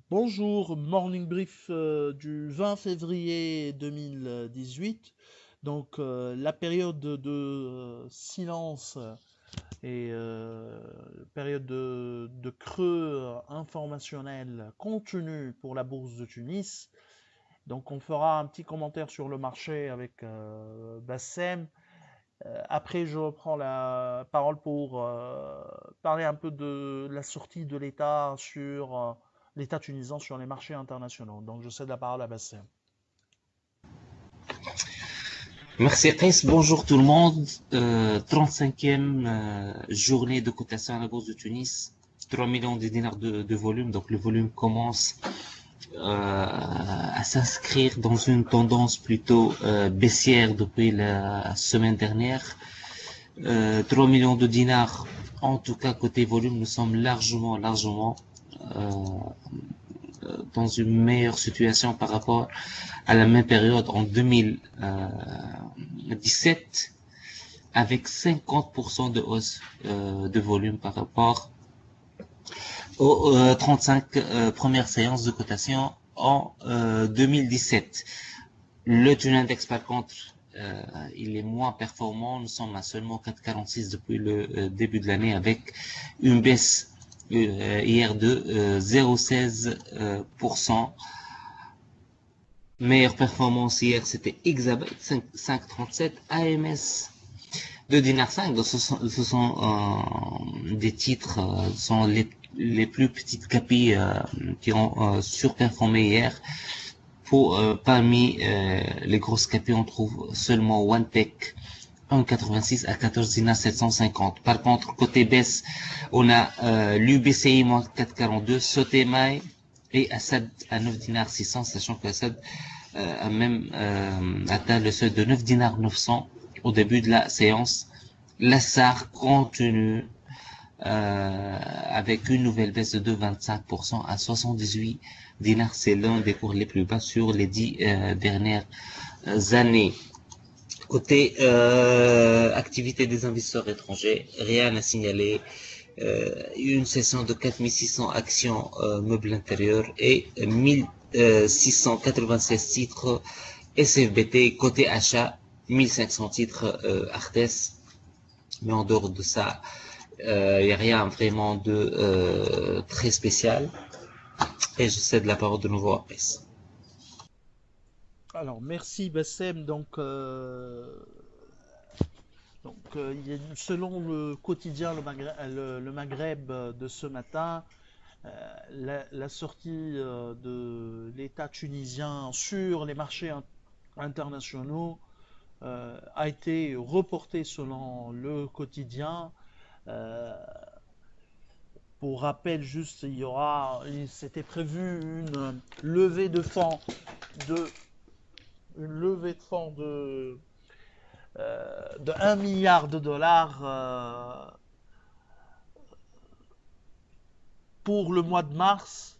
Bonjour, morning brief du 20 février 2018. La période de silence et période de creux informationnel continue pour la bourse de Tunis. Donc on fera un petit commentaire sur le marché avec Bassem. Après je reprends la parole pour parler un peu de la sortie de l'État sur l'État tunisien sur les marchés internationaux. Donc je cède la parole à Bassem. Merci Chris, bonjour tout le monde. 35e journée de cotation à la Bourse de Tunis. 3 millions de dinars de volume. Donc le volume commence à s'inscrire dans une tendance plutôt baissière depuis la semaine dernière. 3 millions de dinars, en tout cas côté volume, nous sommes largement euh, dans une meilleure situation par rapport à la même période en 2017 avec 50% de hausse de volume par rapport aux 35 premières séances de cotation en 2017. Le tune index par contre, il est moins performant. Nous sommes à seulement 4,46 depuis le début de l'année avec une baisse hier de 0,16%. Meilleure performance hier, c'était Exabyte 5,37, AMS de Dinar 5. Donc ce sont des titres, sont les plus petites capis qui ont surperformé hier. Parmi les grosses capis, on trouve seulement OneTech 1,86 à 14 dinars 750. Par contre, côté baisse, on a l'UBCI moins 4,42, Sotemaï et Assad à 9 dinars 600, sachant que Assad a même atteint le seuil de 9 dinars 900 au début de la séance. L'Assar continue avec une nouvelle baisse de 2,25% à 78 dinars. C'est l'un des cours les plus bas sur les 10 dernières années. Côté activité des investisseurs étrangers, rien à signaler. Une session de 4600 actions meubles intérieurs et 1696 titres SFBT. Côté achat, 1500 titres Artes. Mais en dehors de ça, il n'y a rien vraiment de très spécial. Et je cède la parole de nouveau à Chris. Alors merci Bassem. Selon le quotidien le Maghreb de ce matin, la sortie de l'État tunisien sur les marchés internationaux a été reportée selon le quotidien. Euh, pour rappel, juste, c'était prévu levée de fonds de, une levée de fonds de 1 milliard de dollars pour le mois de mars.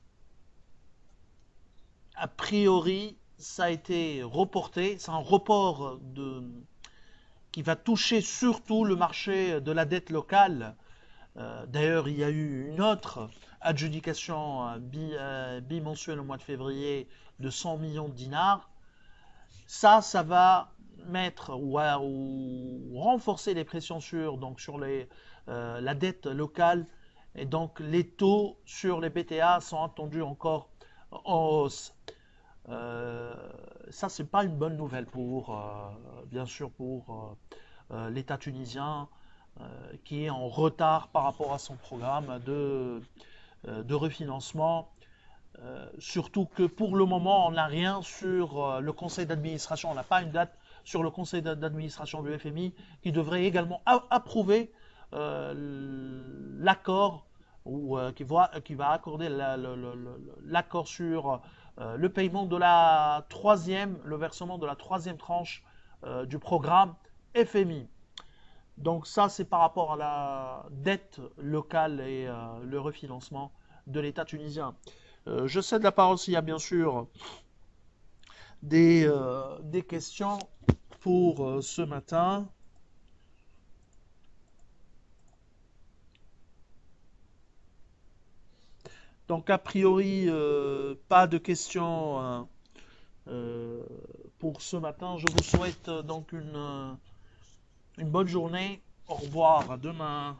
A priori, ça a été reporté. C'est un report qui va toucher surtout le marché de la dette locale. D'ailleurs, il y a eu une autre adjudication bimensuelle au mois de février de 100 millions de dinars. Ça va mettre ou renforcer les pressions sur la dette locale. Et donc, les taux sur les BTA sont attendus encore en hausse. Euh, Ça, c'est pas une bonne nouvelle bien sûr, pour l'État tunisien qui est en retard par rapport à son programme de refinancement. Surtout que pour le moment, on n'a rien sur le conseil d'administration, on n'a pas une date sur le conseil d'administration du FMI qui devrait également approuver l'accord ou qui va accorder l'accord sur le paiement de le versement de la troisième tranche du programme FMI. Donc ça, c'est par rapport à la dette locale et le refinancement de l'État tunisien. Je cède la parole s'il y a bien sûr des questions pour ce matin. Donc, a priori, pas de questions pour ce matin. Je vous souhaite donc une bonne journée. Au revoir, à demain.